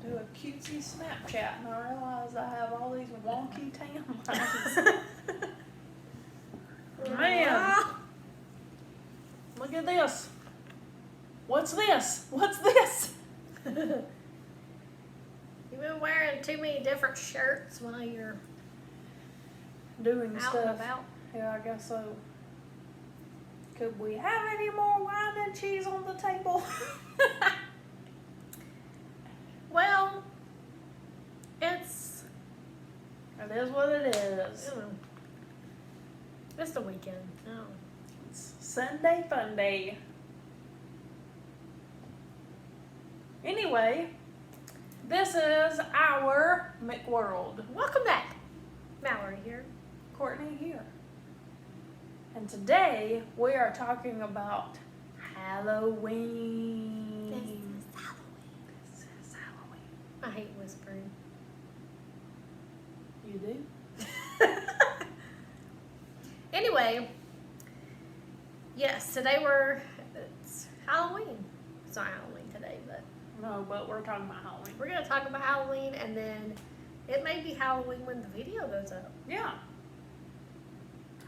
do a cutesy Snapchat and I realize I have all these wonky tan lines. Man, look at this. What's this? What's this? You've been wearing too many different shirts while you're Doing out stuff. and about. Yeah, I guess so. Could we have any more wine and cheese on the table? Well, it's, It is what it is. you know, it's the weekend. Oh. It's Sunday fun day. Anyway, this is our McWorld. Welcome back. Mallory here. Courtney here. And today we are talking about Halloween. This is Halloween. I hate whispering. You do? Anyway, yes, today it's Halloween. It's not Halloween today, but No, but we're talking about Halloween. we're going to talk about Halloween, and then it may be Halloween when the video goes up. Yeah.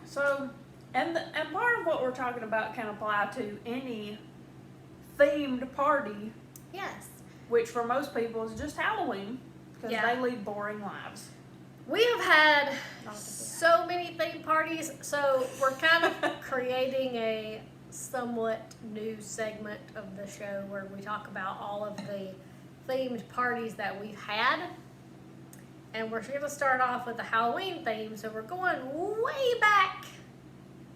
So, and part of what we're talking about can apply to any themed party, Yes. which for most people is just Halloween, because Yeah. they lead boring lives. We have had Not to be. so many theme parties, so we're kind of creating a somewhat new segment of the show where we talk about all of the themed parties that we've had. And we're going to start off with the Halloween theme, so we're going way back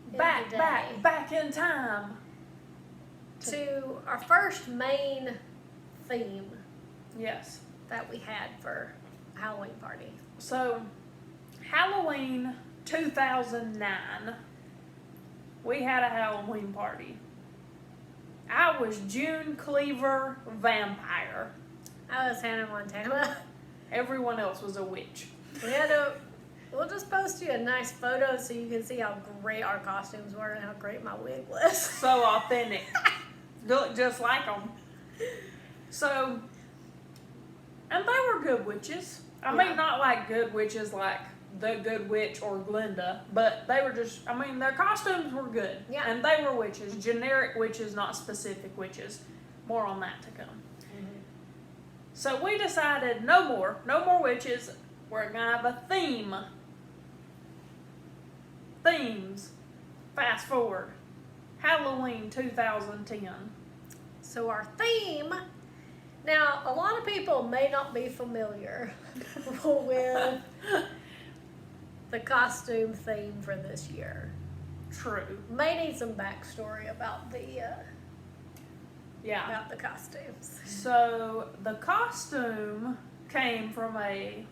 in the day Back in time. to our first main theme Yes. that we had for a Halloween party. So, Halloween 2009, we had a Halloween party. I was June Cleaver Vampire. I was Hannah Montana. Everyone else was a witch. We'll just post you a nice photo so you can see how great our costumes were and how great my wig was. So authentic. Look just like them. So, and they were good witches. I Yeah. mean, not like good witches like the Good Witch or Glinda, but they were just, I mean, their costumes were good. Yeah. And they were witches. Generic witches, not specific witches. More on that to come. So we decided no more witches. We're gonna have a theme. Themes. Fast forward. Halloween 2010. So our theme, now a lot of people may not be familiar with the costume theme for this year. True. May need some backstory about the Yeah. about the costumes. So the costume came from a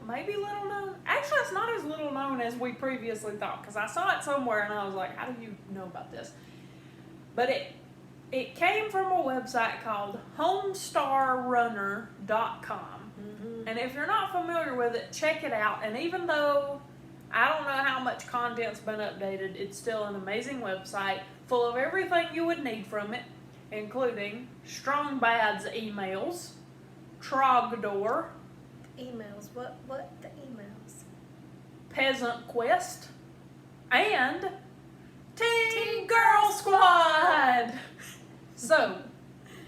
maybe little known. Actually, it's not as little known as we previously thought because I saw it somewhere and I was like, how do you know about this? But it came from a website called homestarrunner.com. And if you're not familiar with it, check it out. And even though I don't know how much content's been updated, it's still an amazing website full of everything you would need from it, including Strong Bad's emails, Trogdor, Emails. What the emails? Peasant Quest, and Teen Girl Squad. So,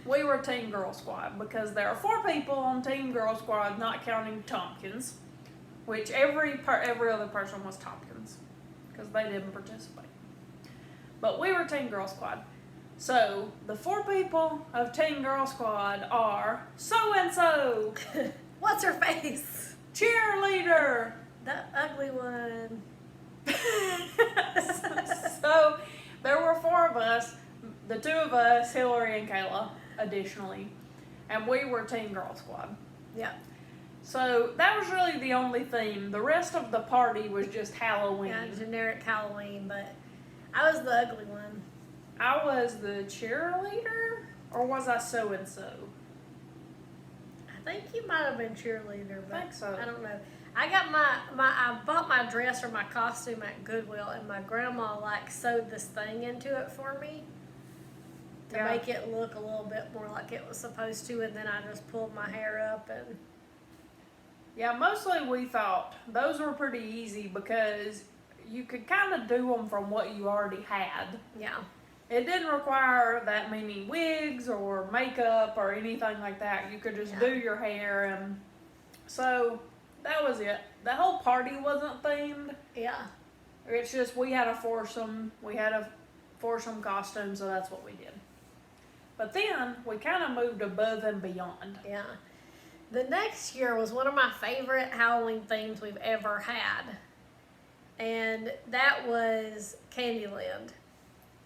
we were Teen Girl Squad because there are 4 people on Teen Girl Squad, not counting Tompkins, which every other person was Tompkins because they didn't participate. But we were Teen Girl Squad. So, the 4 people of Teen Girl Squad are so-and-so, What's her face? cheerleader. The ugly one. So, there were 4 of us, the 2 of us, Hillary and Kayla, additionally, and we were Teen Girl Squad. Yeah. So, that was really the only theme. The rest of the party was just Halloween. Yeah, generic Halloween, but I was the ugly one. I was the cheerleader, or was I so-and-so? I think you might have been cheerleader, but I think so. I don't know. I got I bought my dress or my costume at Goodwill, and my grandma sewed this thing into it for me. to make it look a little bit more like it was supposed to, and then I just pulled my hair up and. Yeah, mostly we thought those were pretty easy because you could kind of do them from what you already had. Yeah. It didn't require that many wigs or makeup or anything like that. You could just do your hair, and so that was it. The whole party wasn't themed. Yeah. It's just we had to force some costumes, so that's what we did. But then we kind of moved above and beyond. Yeah. The next year was one of my favorite Halloween themes we've ever had. And that was Candyland.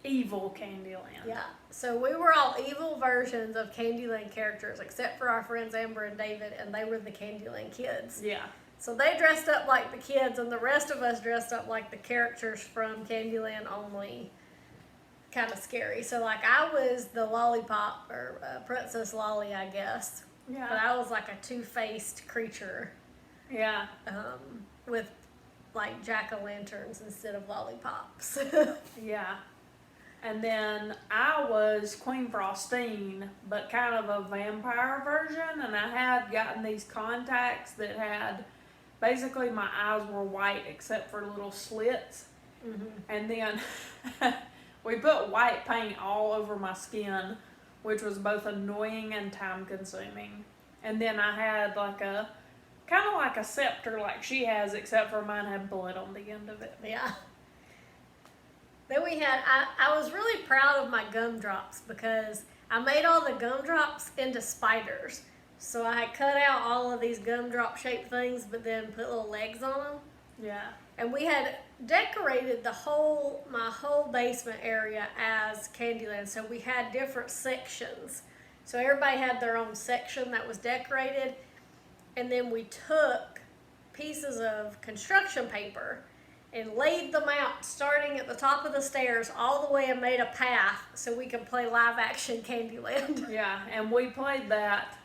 Evil Candyland. Yeah. So we were all evil versions of Candyland characters, except for our friends Amber and David, and they were the Candyland kids. Yeah. So they dressed up like the kids, and the rest of us dressed up like the characters from Candyland, only kind of scary. So, like, I was the lollipop, or Princess Lolly, I guess. Yeah. But I was like a two-faced creature. Yeah. With, like, jack-o'-lanterns instead of lollipops. Yeah. And then I was Queen Frostine, but kind of a vampire version, and I had gotten these contacts that had, basically my eyes were white except for little slits. Mm-hmm. And then we put white paint all over my skin, which was both annoying and time consuming. And then I had like a, kind of like a scepter like she has, except for mine had blood on the end of it. Yeah. Then we had, I was really proud of my gumdrops because I made all the gumdrops into spiders. So I cut out all of these gumdrop shaped things, but then put little legs on them. Yeah. And we had decorated my whole basement area as Candyland. So we had different sections. So everybody had their own section that was decorated. And then we took pieces of construction paper and laid them out, starting at the top of the stairs all the way, and made a path so we could play live action Candyland. Yeah, and we played that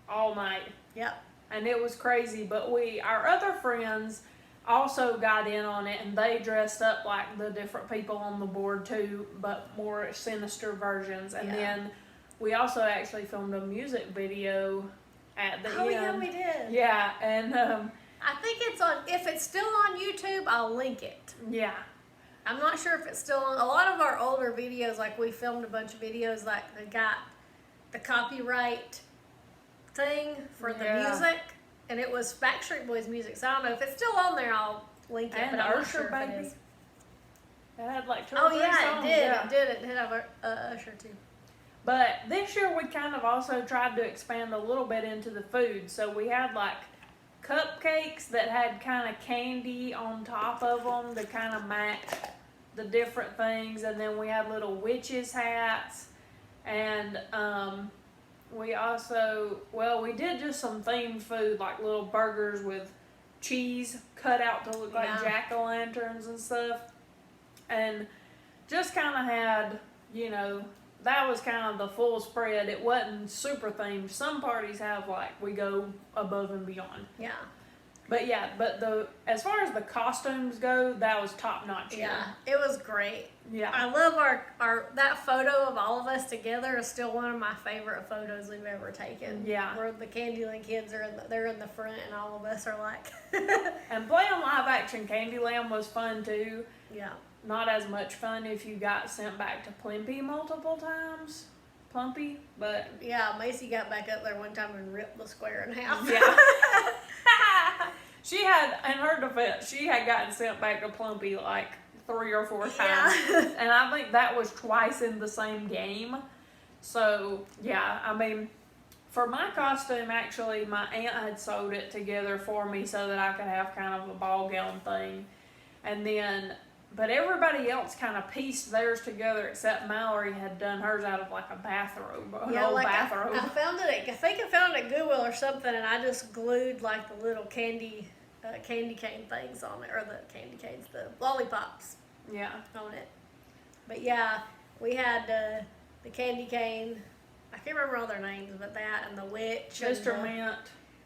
all night. Yep. And it was crazy, but our other friends also got in on it, and they dressed up like the different people on the board too, but more sinister versions. And then we also actually filmed a music video at the end. Oh yeah, we did. Yeah, and I think it's on, if it's still on YouTube, I'll link it. yeah. I'm not sure if it's still on. A lot of our older videos, like we filmed a bunch of videos, like they got the copyright thing for the music, and it was Backstreet Boys music. So I don't know if it's still on there. I'll link it. And but I'm not Usher, sure if it baby. is. It had like 2 or Oh 3 yeah, songs. it did. Yeah. It did have Usher too. But this year we kind of also tried to expand a little bit into the food. So we had like cupcakes that had kind of candy on top of them to kind of match the different things. And then we had little witches hats. And we also, we did just some themed food, like little burgers with cheese cut out to look like jack-o'-lanterns and stuff. And just kind of had, that was kind of the full spread. It wasn't super themed. Some parties have we go above and beyond. Yeah. But as far as the costumes go, that was top notch. Yeah, it was great. Yeah. I love our that photo of all of us together is still one of my favorite photos we've ever taken. Yeah. Where the Candyland kids are they're in the front and all of us are like. And playing live action Candyland was fun too. Yeah. Not as much fun if you got sent back to Plimpy multiple times. Plumpy, but yeah, Macy got back up there one time and ripped the square in half. yeah. She had, in her defense, she had gotten sent back to Plumpy like 3 or 4 times. Yeah. And I think that was twice in the same game. So, yeah, I mean, for my costume, actually, my aunt had sewed it together for me so that I could have kind of a ball gown thing. And then, but everybody else kind of pieced theirs together except Mallory had done hers out of like a bathrobe, an old bathrobe. I found it. I think I found it at Goodwill or something, and I just glued like the little candy cane things on it, or the candy canes, the lollipops. Yeah. On it. But yeah, we had the candy cane. I can't remember all their names, but that and the witch. Mr. Mint.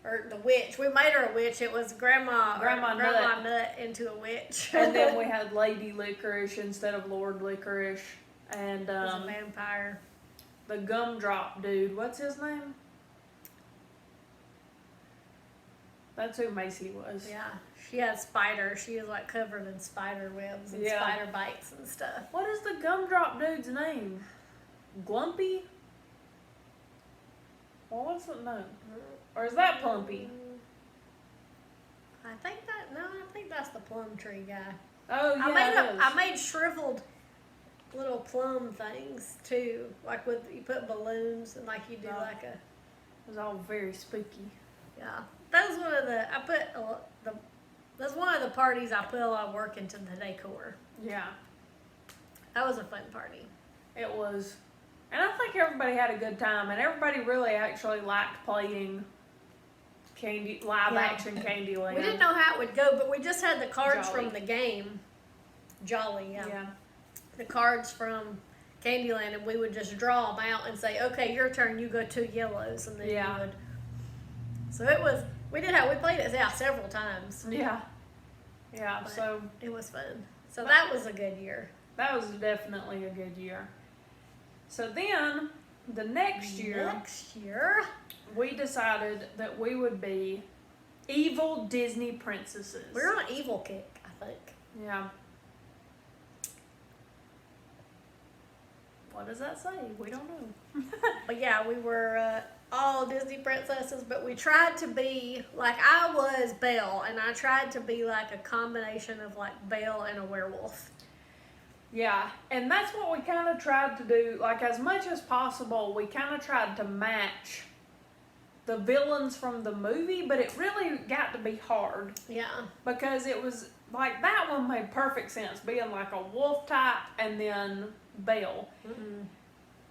Or the witch. We made her a witch. It was Grandma Nut. Nut into a witch. And then we had Lady Licorice instead of Lord Licorice. And it was a vampire. the gumdrop dude. What's his name? That's who Macy was. Yeah, she had spiders. She was like covered in spider webs and Yeah. spider bites and stuff. What is the gumdrop dude's name? Glumpy? Well, what's it name? Or is that Plumpy? I think that's the plum tree guy. Oh yeah, I made shriveled little plum things too, like with you put balloons and like you do Oh. like a It was all very spooky. yeah. That was one of the that's one of the parties I put a lot of work into the decor. Yeah, That was a fun party. it was. And I think everybody had a good time, and everybody really actually liked playing live action Candyland. We didn't know how it would go, but we just had the cards Jolly. from the game. Jolly, Yeah. The cards from Candyland, and we would just draw them out and say, "Okay, your turn. You go 2 yellows," and then Yeah. you would. So we played it several times. Yeah. Yeah. But So it was fun. So that was a good year. that was definitely a good year. So then the next year, we decided that we would be evil Disney princesses. We're on an evil kick, I think. Yeah. What does that say? We don't know. But yeah, we were all Disney princesses, but we tried to be like I was Belle, and I tried to be like a combination of like Belle and a werewolf. Yeah, and that's what we kind of tried to do. Like, as much as possible, we kind of tried to match the villains from the movie, but it really got to be hard Yeah. because it was like that one made perfect sense, being like a wolf type and then Belle. Mm-mm.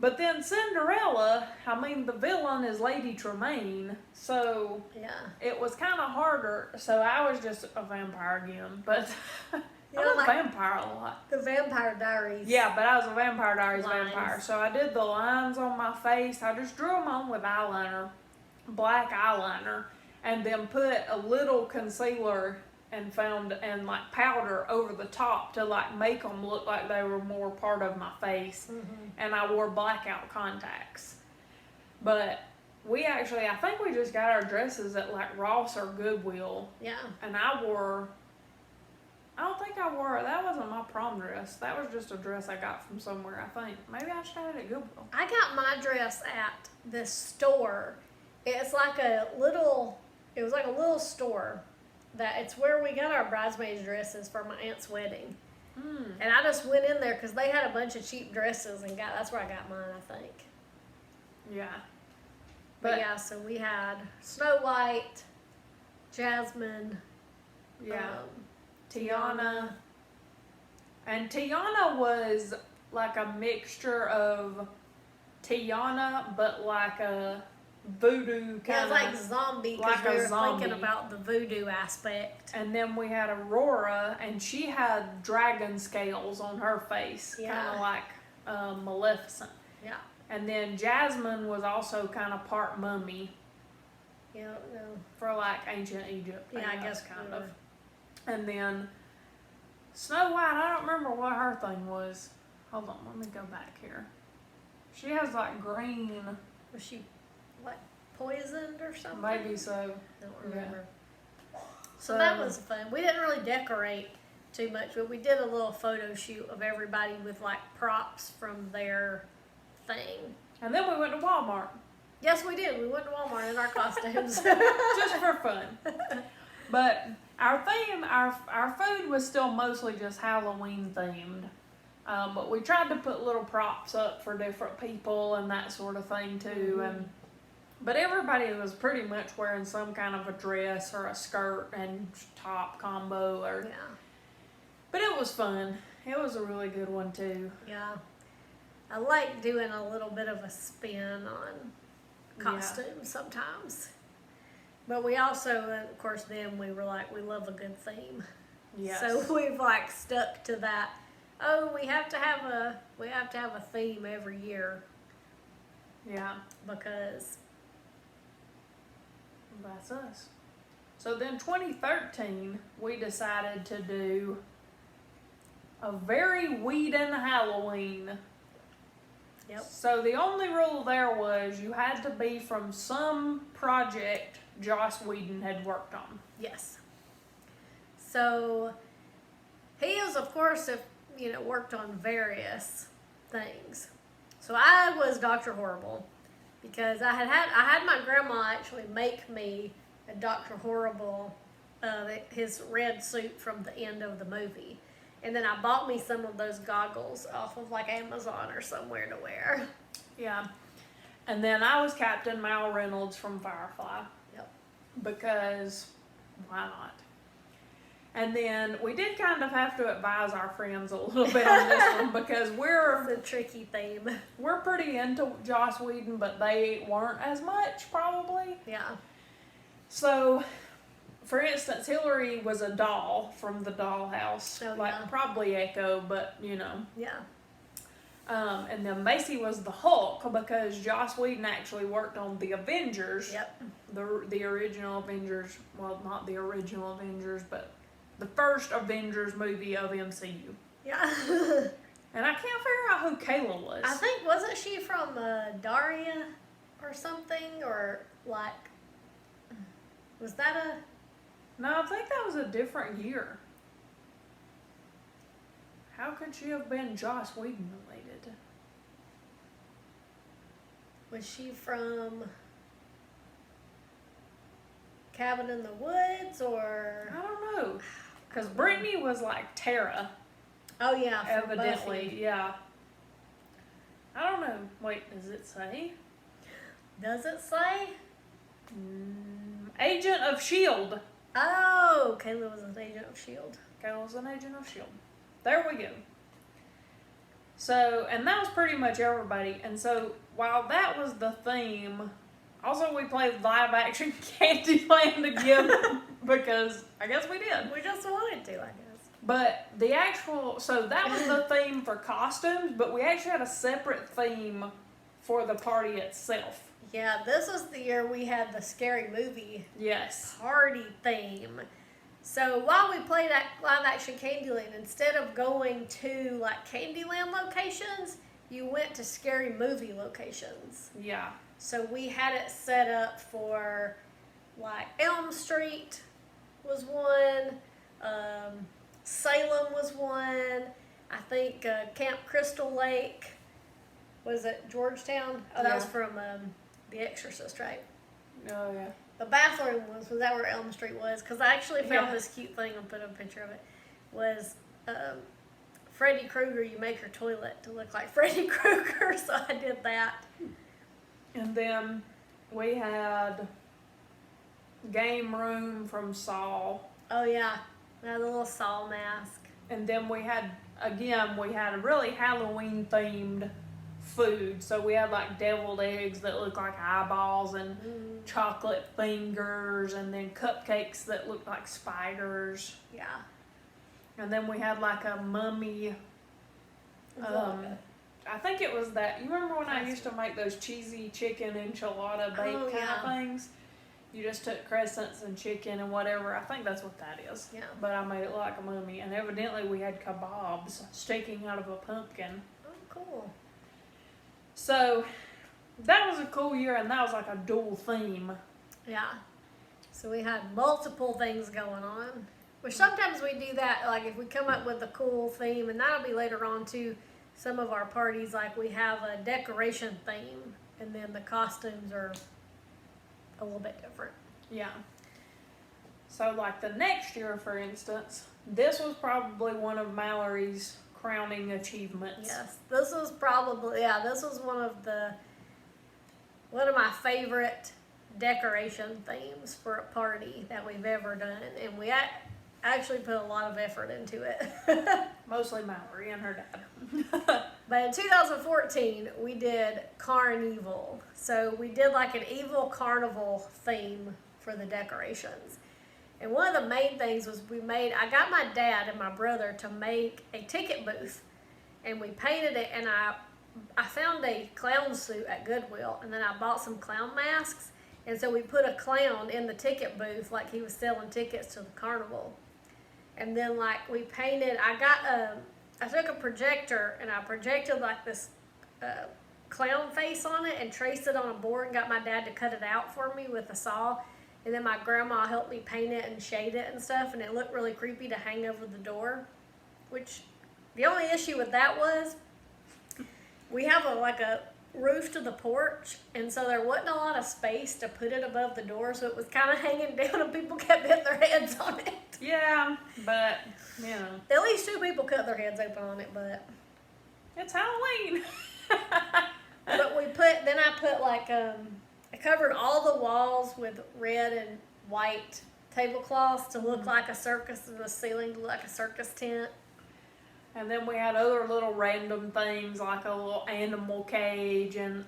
But then Cinderella, I mean, the villain is Lady Tremaine, so Yeah. it was kind of harder. So I was just a vampire again, but You I'm know, a like vampire a lot. the Vampire Diaries. Yeah, but I was a Vampire Diaries Lines. vampire. So I did the lines on my face. I just drew them on with eyeliner, black eyeliner, and then put a little concealer and like powder over the top to like make them look like they were more part of my face. Mm-hmm. And I wore blackout contacts. But I think we just got our dresses at like Ross or Goodwill. Yeah. And I don't think that wasn't my prom dress. That was just a dress I got from somewhere, I think. Maybe I just got it at Goodwill. I got my dress at this store. It's like it was like a little store that it's where we got our bridesmaids dresses for my aunt's wedding. Hmm. And I just went in there because they had a bunch of cheap dresses and that's where I got mine, I think. Yeah. But yeah, so we had Snow White, Jasmine, Yeah. um, Tiana. And Tiana was like a mixture of Tiana, but like a voodoo yeah, kind it's like of. zombie like because we a were zombie. thinking about the voodoo aspect. And then we had Aurora, and she had dragon scales on her face, kind Yeah. of like Maleficent. Yeah. And then Jasmine was also kind of part mummy Yeah, no. for like ancient Egypt. Yeah, I guess guess kind we of. were. And then Snow White, I don't remember what her thing was. Hold on, let me go back here. She has like green, Was she like poisoned or something? maybe so. I don't remember. So So that was fun. We didn't really decorate too much, but we did a little photo shoot of everybody with like props from their thing. And then we went to Walmart Yes, we did. We went to Walmart in our costumes. just for fun. But our theme, our food was still mostly just Halloween themed. But we tried to put little props up for different people and that sort of thing too. Mhm. But everybody was pretty much wearing some kind of a dress or a skirt and top combo. Yeah, But it was fun. It was a really good one too. yeah. I like doing a little bit of a spin on costumes sometimes. But we also, of course, then we were like, we love a good theme. Yes. So we've like stuck to that. Oh, we have to have a theme every year Yeah. because That's us. So then 2013, we decided to do a very Whedon Halloween. Yep. So the only rule there was you had to be from some project Joss Whedon had worked on. Yes. So he was, of course, worked on various things. So I was Dr. Horrible because I had my grandma actually make me a Dr. Horrible, his red suit from the end of the movie. And then I bought me some of those goggles off of like Amazon or somewhere to wear. Yeah. And then I was Captain Mal Reynolds from Firefly. Yep. Because why not? And then we did kind of have to advise our friends a little bit on this one because It's a tricky theme. we're pretty into Joss Whedon, but they weren't as much probably. Yeah. So, for instance, Hillary was a doll from the dollhouse, Oh, like yeah. probably Echo, but you know. Yeah. And then Macy was the Hulk because Joss Whedon actually worked on the Avengers. Yep. The original Avengers, well, not the original Avengers, but the first Avengers movie of MCU. Yeah. And I can't figure out who Kayla was. I think, wasn't she from Daria or something? Or like, was that No, I think that was a different year. How could she have been Joss Whedon related? was she from Cabin in the Woods or? I don't know. Because Brittany was like Tara, Oh yeah, from evidently. Buffy. Yeah. I don't know. Wait, does it say? Does it say? Agent of S.H.I.E.L.D. Oh, Kayla was an agent of S.H.I.E.L.D. Kayla was an agent of S.H.I.E.L.D. There we go. So, and that was pretty much everybody. And so, while that was the theme, also we played live action Candyland again because I guess we did. We just wanted to, I guess. But the actual, so that was the theme for costumes, but we actually had a separate theme for the party itself. Yeah, this was the year we had the scary movie Yes. party theme. So while we played at live action Candyland, instead of going to like Candyland locations, you went to scary movie locations. Yeah. So we had it set up for like Elm Street was one, Salem was one, I think Camp Crystal Lake, was it Georgetown? Oh, that was Yeah. from The Exorcist, right? Oh, yeah. The bathroom was that where Elm Street was? Because I actually found Yeah. this cute thing and put a picture of it. Was Freddy Krueger, you make your toilet to look like Freddy Krueger, so I did that. And then we had Game Room from Saw. Oh yeah, I had the little Saw mask. And then we had a really Halloween themed food. So we had like deviled eggs that look like eyeballs and chocolate fingers and then cupcakes that looked like spiders. Yeah. And then we had like a mummy. I think it was that. You remember when I used to make those cheesy chicken enchilada bake Oh, kind yeah. of things? You just took crescents and chicken and whatever. I think that's what that is. Yeah. But I made it like a mummy. And evidently we had kebabs sticking out of a pumpkin. Oh, cool. So that was a cool year, and that was like a dual theme. Yeah. So we had multiple things going on. Which sometimes we do that, like if we come up with a cool theme, and that'll be later on too. Some of our parties, like we have a decoration theme, and then the costumes are a little bit different. Yeah. So like the next year, for instance, this was probably one of Mallory's crowning achievements. Yes, this was probably, this was one of my favorite decoration themes for a party that we've ever done, and we actually put a lot of effort into it. Mostly Mallory and her dad. But in 2014, we did Carnival. So we did like an evil carnival theme for the decorations. And one of the main things was I got my dad and my brother to make a ticket booth. And we painted it, and I found a clown suit at Goodwill, and then I bought some clown masks. And so we put a clown in the ticket booth like he was selling tickets to the carnival. And then like we painted, I took a projector and I projected like this clown face on it and traced it on a board and got my dad to cut it out for me with a saw. And then my grandma helped me paint it and shade it and stuff, and it looked really creepy to hang over the door. Which, the only issue with that was, we have a roof to the porch, and so there wasn't a lot of space to put it above the door, so it was kind of hanging down and people kept hitting their heads on it. Yeah, but, you know. At least 2 people cut their heads open on it, but... It's Halloween. But I covered all the walls with red and white tablecloths to look like a circus, and the ceiling to look like a circus tent. And then we had other little random things like a little animal cage and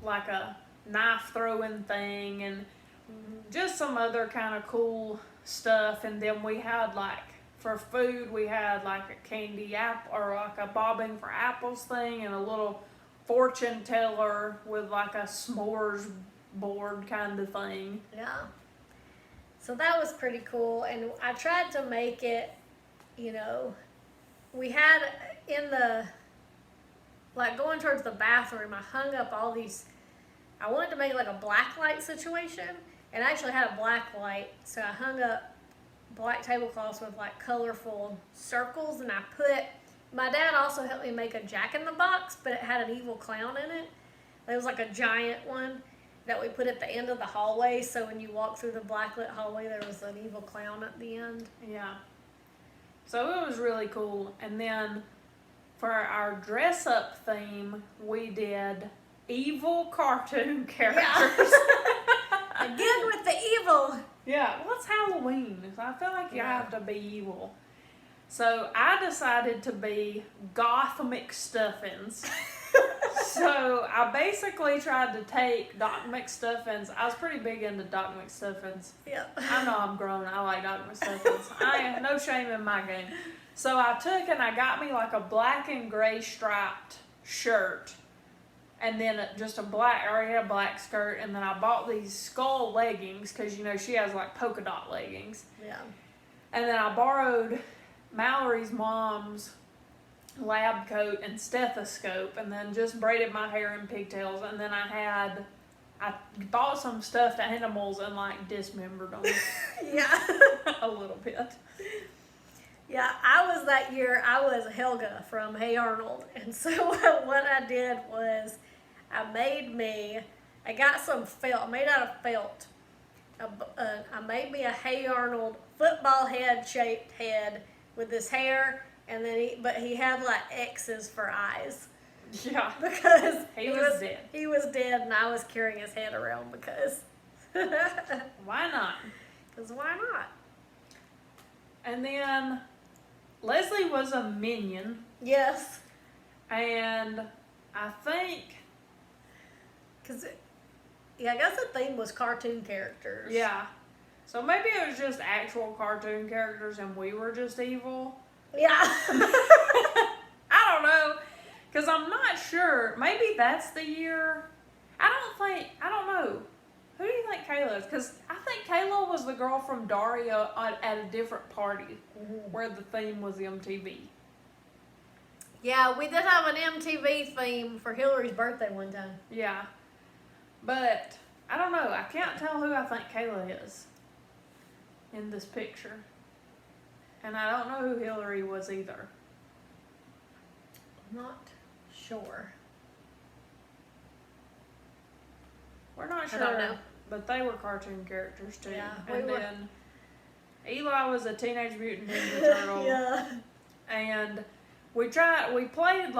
like a knife throwing thing and just some other kind of cool stuff. And then we had for food, we had like a candy apple or like a bobbing for apples thing and a little fortune teller with like a s'mores board kind of thing. Yeah. So that was pretty cool. And I tried to make it, we had in the, going towards the bathroom, I hung up all these, I wanted to make it like a black light situation, and I actually had a black light, so I hung up black tablecloths with colorful circles, and my dad also helped me make a Jack-in-the-Box, but it had an evil clown in it. It was like a giant one that we put at the end of the hallway, so when you walk through the blacklit hallway, there was an evil clown at the end. Yeah. So it was really cool. And then for our dress up theme, we did evil cartoon characters. Yeah. Again with the evil. Yeah, well, it's Halloween, so I feel like you have to be evil. So I decided to be Goth McStuffins. So I basically tried to take Doc McStuffins. I was pretty big into Doc McStuffins. Yeah. I know I'm grown. I like Doc McStuffins. I have no shame in my game. So I took and I got me like a black and gray striped shirt. And then just a black, I already had a black skirt. And then I bought these skull leggings because, she has like polka dot leggings. Yeah. And then I borrowed Mallory's mom's lab coat and stethoscope, and then just braided my hair in pigtails, and then I bought some stuffed animals and dismembered them. Yeah. A little bit. Yeah, I was Helga from Hey Arnold, and so what I did was I got some felt, made out of felt. I made me a Hey Arnold football head shaped head with his hair. And then he had X's for eyes. Yeah. Because he was dead. He was dead, and I was carrying his head around because. Why not? Because why not? And then Leslie was a minion. Yes. And I think. I guess the theme was cartoon characters. Yeah. So maybe it was just actual cartoon characters and we were just evil. Yeah. I don't know. Because I'm not sure. Maybe that's the year. I don't know. Who do you think Kayla is? Because I think Kayla was the girl from Daria at a different party where the theme was MTV. Yeah, we did have an MTV theme for Hillary's birthday one time. Yeah. But I don't know. I can't tell who I think Kayla is in this picture. And I don't know who Hillary was either. Not sure. We're not sure. I don't know. But they were cartoon characters too. Yeah, and then Eli was a Teenage Mutant Ninja Turtle. Yeah. And we played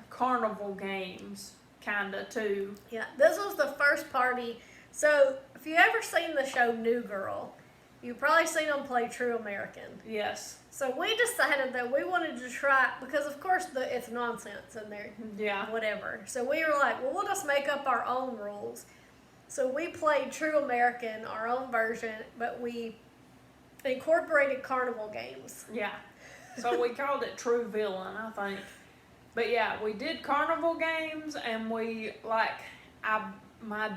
carnival games kinda too. Yeah. This was the first party. So if you ever seen the show New Girl, you've probably seen them play True American. Yes. So we decided that we wanted to try, because of course it's nonsense in there. Yeah. Whatever. So we were like, well, we'll just make up our own rules. So we played True American, our own version, but we incorporated carnival games. Yeah. So we called it True Villain, I think. But yeah, we did carnival games, and my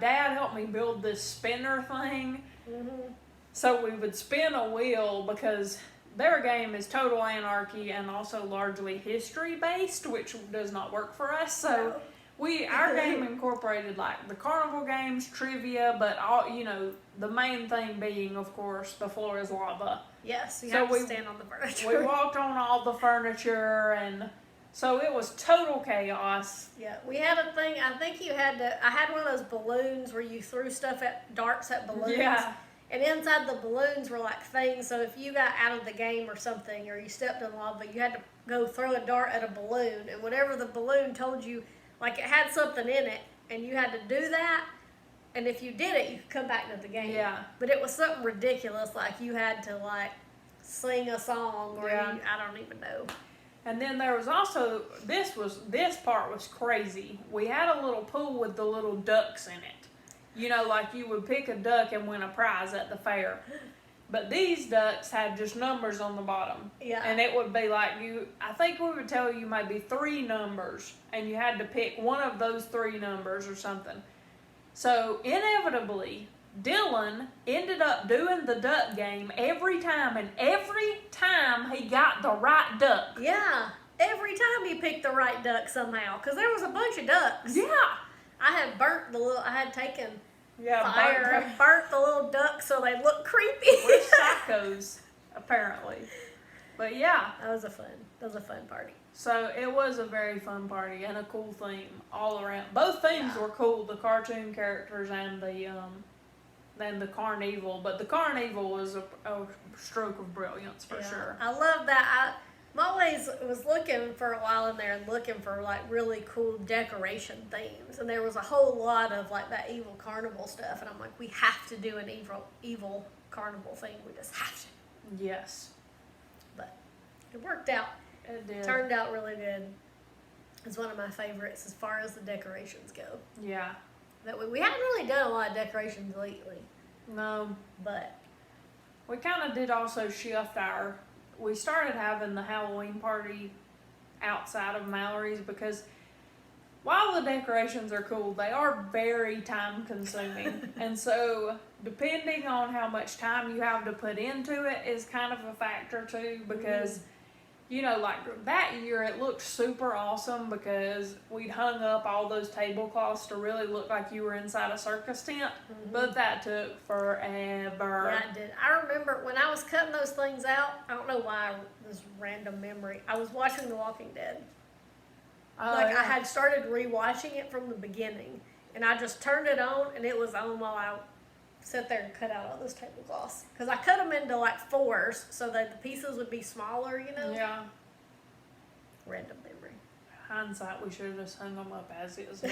dad helped me build this spinner thing. Mm-hmm. So we would spin a wheel because their game is total anarchy and also largely history based, which does not work for us. So Our game incorporated like the carnival games, trivia, but all the main thing being, of course, the floor is lava. Yes, you So have to we- stand on the furniture. We walked on all the furniture, and so it was total chaos. Yeah, we had a thing. I think I had one of those balloons where you threw darts at balloons. Yeah. And inside the balloons were like things. So if you got out of the game or something, or you stepped in lava, you had to go throw a dart at a balloon. And whatever the balloon told you, like it had something in it, and you had to do that. And if you did it, you could come back into the game. Yeah. But it was something ridiculous, like you had to like sing a song, or Yeah. I don't even know. And then there was also this part was crazy. We had a little pool with the little ducks in it. Like you would pick a duck and win a prize at the fair. But these ducks had just numbers on the bottom. Yeah. And it would be like I think we would tell you maybe 3 numbers, and you had to pick one of those 3 numbers or something. So inevitably, Dylan ended up doing the duck game every time, and every time he got the right duck. Yeah. Every time he picked the right duck somehow, because there was a bunch of ducks. Yeah. I had taken Yeah, fire Bert- and burnt the little ducks so they looked creepy. We're psychos, apparently. But yeah, That was a fun party. so it was a very fun party and a cool theme all around. Both themes were cool, the cartoon characters and the carnival. But the carnival was a stroke of brilliance for sure. I love that. I always was looking for a while in there and looking for like really cool decoration themes, and there was a whole lot of like that evil carnival stuff, and I'm like, we have to do an evil carnival thing. We just have to. Yes, But it worked out. it did. Turned out really good. It's one of my favorites as far as the decorations go. Yeah. That we haven't really done a lot of decorations lately, No, but we kind of did also shift we started having the Halloween party outside of Mallory's, because while the decorations are cool, they are very time consuming. And so depending on how much time you have to put into it is kind of a factor too, because like that year it looked super awesome because we'd hung up all those tablecloths to really look like you were inside a circus tent, but that took forever. yeah, I did. I remember when I was cutting those things out, I don't know why, this random memory, I was watching The Walking Dead. I had started rewatching it from the beginning, and I just turned it on, and it was on while I sat there and cut out all those tablecloths. Because I cut them into like 4s so that the pieces would be smaller, Yeah. Random memory. Hindsight, we should have just hung them up as is.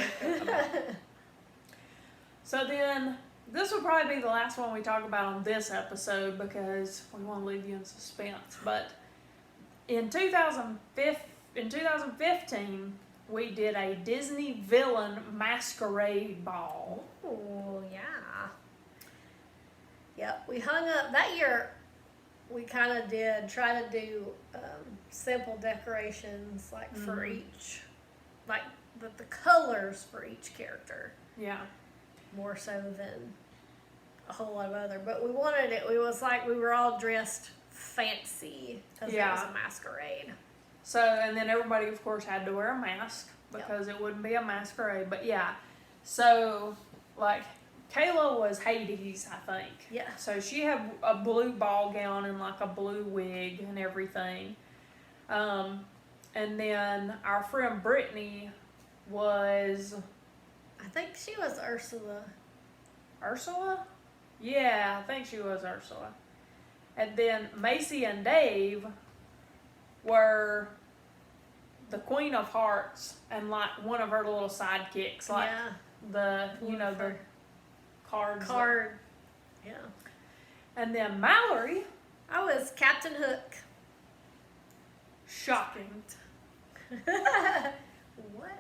So then, this will probably be the last one we talk about on this episode because we want to leave you in suspense. But in 2015, we did a Disney villain masquerade ball. Oh, yeah. Yep, we hung up, that year, we kind of did try to do simple decorations, like for each, like the colors for each character, Yeah. more so than a whole lot of other. But we wanted it was like we were all dressed fancy because it was Yeah. a masquerade. So, and then everybody, of course, had to wear a mask because it wouldn't be a masquerade. But yeah, so like Kayla was Hades, I think. Yeah. So she had a blue ball gown and like a blue wig and everything. And then our friend Brittany was I think she was Ursula. Ursula? Yeah, I think she was Ursula. And then Macy and Dave were the Queen of Hearts and like one of her little sidekicks, like yeah. the the cards. Card. Yeah. And then Mallory, I was Captain Hook. shocking. What?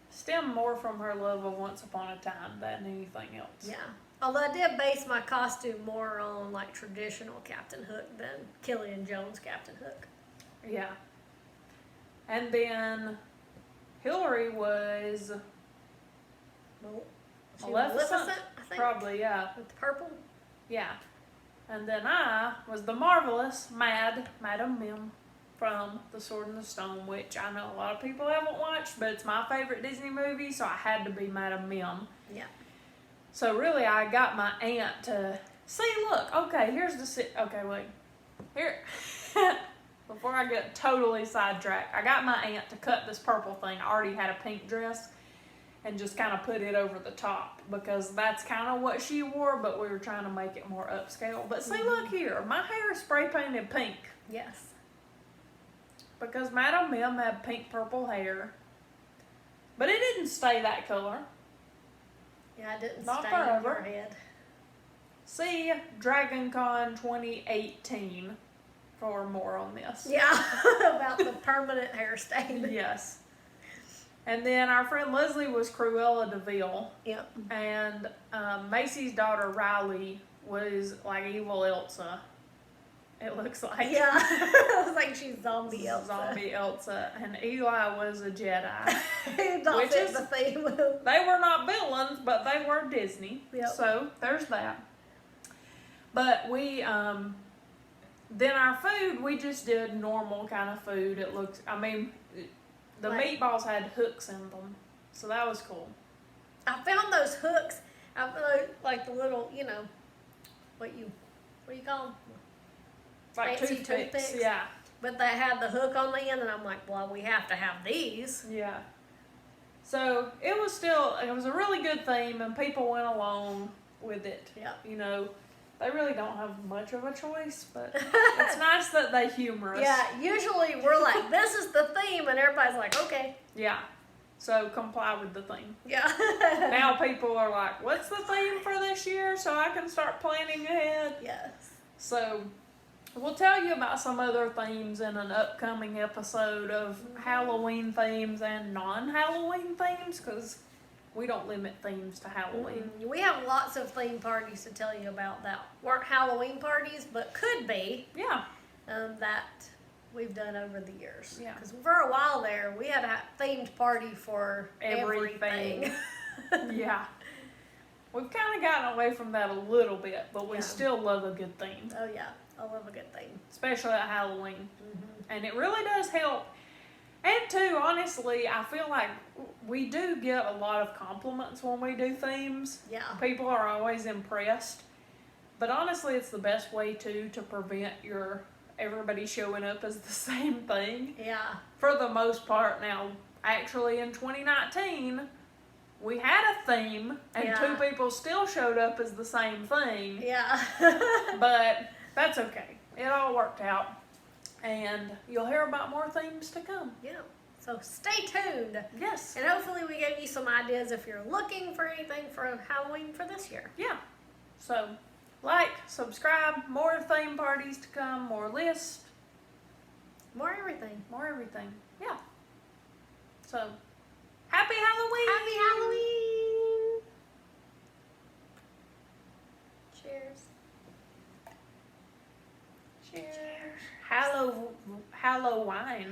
Stem more from her love of Once Upon a Time than anything else. Yeah. Although I did base my costume more on like traditional Captain Hook than Killian Jones Captain Hook. Yeah. And then Hillary was Well, she Maleficent? Maleficent, I think. probably, yeah. With the purple. Yeah. And then I was the marvelous Madam Mim. from The Sword and the Stone, which I know a lot of people haven't watched, but it's my favorite Disney movie, so I had to be Madame Mim. Yeah. So really, I got my aunt to see. Look, okay, here's the okay, wait, here. Before I get totally sidetracked, I got my aunt to cut this purple thing. I already had a pink dress, and just kind of put it over the top because that's kind of what she wore, but we were trying to make it more upscale. But see, look here, my hair is spray painted pink. Yes. Because Madame Mim had pink purple hair. But it didn't stay that color. Yeah, it didn't Not stay in your forever. head. See DragonCon 2018 for more on this. Yeah, about the permanent hair stain. Yes. And then our friend Leslie was Cruella DeVille. Yep. And Macy's daughter Riley was like evil Elsa. It looks like. Yeah, it was like she's zombie Elsa. Zombie Elsa. And Eli was a Jedi. Not Which fit is- the theme. They were not villains, but they were Disney. Yep. So there's that. But we, then our food, we just did normal kind of food. It looks, I mean, the Like- meatballs had hooks in them. So that was cool. I found those hooks. I found like the little, you know, what do you call them? It's like Fancy toothpicks. toothpicks? Yeah. But they had the hook on the end, and I'm like, well, we have to have these. Yeah. So it was a really good theme, and people went along with it. Yeah. You know, they really don't have much of a choice, but it's nice that they humor us. Yeah, usually we're like, this is the theme, and everybody's like, okay. Yeah. So comply with the theme. Yeah. Now people are like, what's the theme for this year so I can start planning ahead? Yes. So we'll tell you about some other themes in an upcoming episode of Halloween themes and non-Halloween themes because we don't limit themes to Halloween. We have lots of theme parties to tell you about that weren't Halloween parties, but could be Yeah. that we've done over the years. Yeah. Because for a while there, we had a themed party for Everything. everything. Yeah. We've kind of gotten away from that a little bit, but we Yeah. still love a good theme, Oh yeah, I love a good theme. especially at Halloween. And it really does help. And too, honestly, I feel like we do get a lot of compliments when we do themes. Yeah. People are always impressed. But honestly, it's the best way to prevent everybody showing up as the same thing. Yeah. For the most part. Now, actually in 2019, we had a theme and Yeah. 2 people still showed up as the same thing. Yeah. But that's okay. It all worked out. And you'll hear about more themes to come. Yeah. So stay tuned. Yes. And hopefully we gave you some ideas if you're looking for anything for Halloween for this year. Yeah. So, like, subscribe, more theme parties to come, more lists, More everything. more everything. Yeah. So, happy Halloween! Happy Halloween! Cheers. Cheers. Halloween. Halloween.